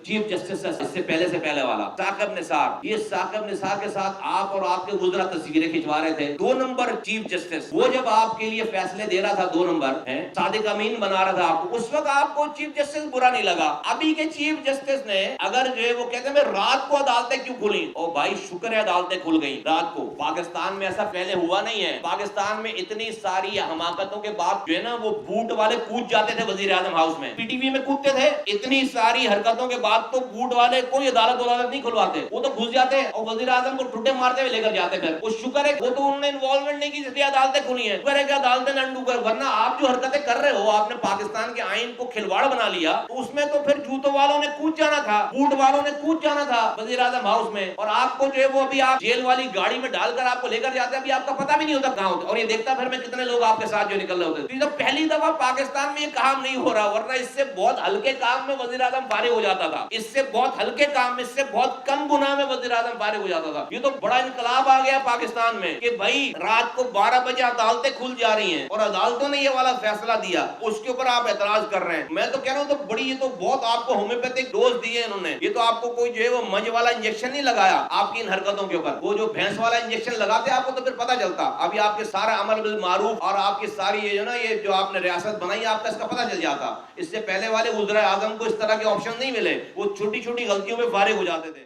Chief justice ہے اس سے پہلے والا ثاقب نثار، یہ ثاقب نثار کے ساتھ آپ اور آپ کے وزراء تصویریں کھنچوا رہے تھے. 2 نمبر چیف جسٹس، وہ جب آپ کے لیے فیصلے دے رہا تھا 2 نمبر صادق امین بنا رہا تھا آپ کو، اس وقت آپ کو چیف جسٹس برا نہیں لگا. ابھی کے چیف جسٹس نے اگر جو ہے وہ کہتے ہیں میں رات کو عدالتیں کیوں کھلی، او بھائی شکر ہے عدالتیں کھل گئی رات کو. پاکستان میں ایسا پہلے ہوا نہیں ہے. پاکستان میں اتنی ساری حماقتوں کے بعد جو ہے نا وہ بوٹ والے کود جاتے تھے وزیر اعظم ہاؤس میں، پی ٹی وی میں کودتے تھے. اتنی ساری حرکتوں کے بعد تو بوٹ والے کوئی عدالت نہیں کھلواتے، وہ تو گھس جاتے ہیں اور وزیر اعظم کو ٹھٹے مارتے ہوئے لے کر جاتے. پھر وہ شکر ہے وہ تو انہوں نے انوالومنٹ نہیں کی جس لیے عدالتیں کھلی ہیں. شکر ہے کہ عدالتیں انڈو کر، ورنہ آپ جو حرکتیں کر رہے ہو، آپ نے پاکستان کے آئین کو کھلواڑ بنا لیا، تو اس میں تو پھر جوتوں والوں نے کود جانا تھا، بوٹ والوں نے کود جانا تھا وزیر اعظم ہاؤس میں. اور آپ کو جو ہے وہ ابھی آپ جیل والی گاڑی میں ڈال کر آپ کو لے کر جاتے ہیں، ابھی آپ کا پتہ بھی نہیں ہوتا کہاں ہوتا. اور یہ دیکھتا پھر میں کتنے لوگ آپ کے ساتھ جو نکل رہے ہوتے. تو پہلی دفعہ پاکستان میں یہ کام نہیں ہو رہا، ورنہ اس سے بہت ہلکے کام میں وزیر اعظم فارغ ہو جاتا تھا. اس سے بہت ہلکے کام میں، اس سے بہت کم گناہ میں وزیر اعظم فارغ ہو جاتا تھا. یہ تو بڑا انقلاب آ گیا پاکستان میں کہ بھائی رات کو 12 بجے عدالتیں کھل جا رہی ہیں اور عدالتوں نے یہ والا فیصلہ دیا، اس کے اوپر آپ اعتراض کر رہے ہیں. میں تو کہہ رہا ہوں تو بڑی، یہ تو بہت آپ کو ہومیوپیتھک ڈوز دیے انہوں نے. یہ تو آپ کو کوئی جو ہے وہ مج والا انجیکشن نہیں لگایا آپ کی ان حرکتوں کے اوپر. وہ جو بھینس والا انجیکشن لگاتے آپ کو تو پھر پتہ چلتا. ابھی آپ کے سارا امر بالمعروف اور آپ کی ساری یہ جو نا یہ جو آپ نے ریاست بنائی آپ کا اس کا پتہ چل جاتا. اس سے پہلے والے وزراء اعظم کو اس طرح کے آپشن نہیں ملے، وہ چھوٹی چھوٹی غلطیوں میں فارغ ہو جاتے تھے.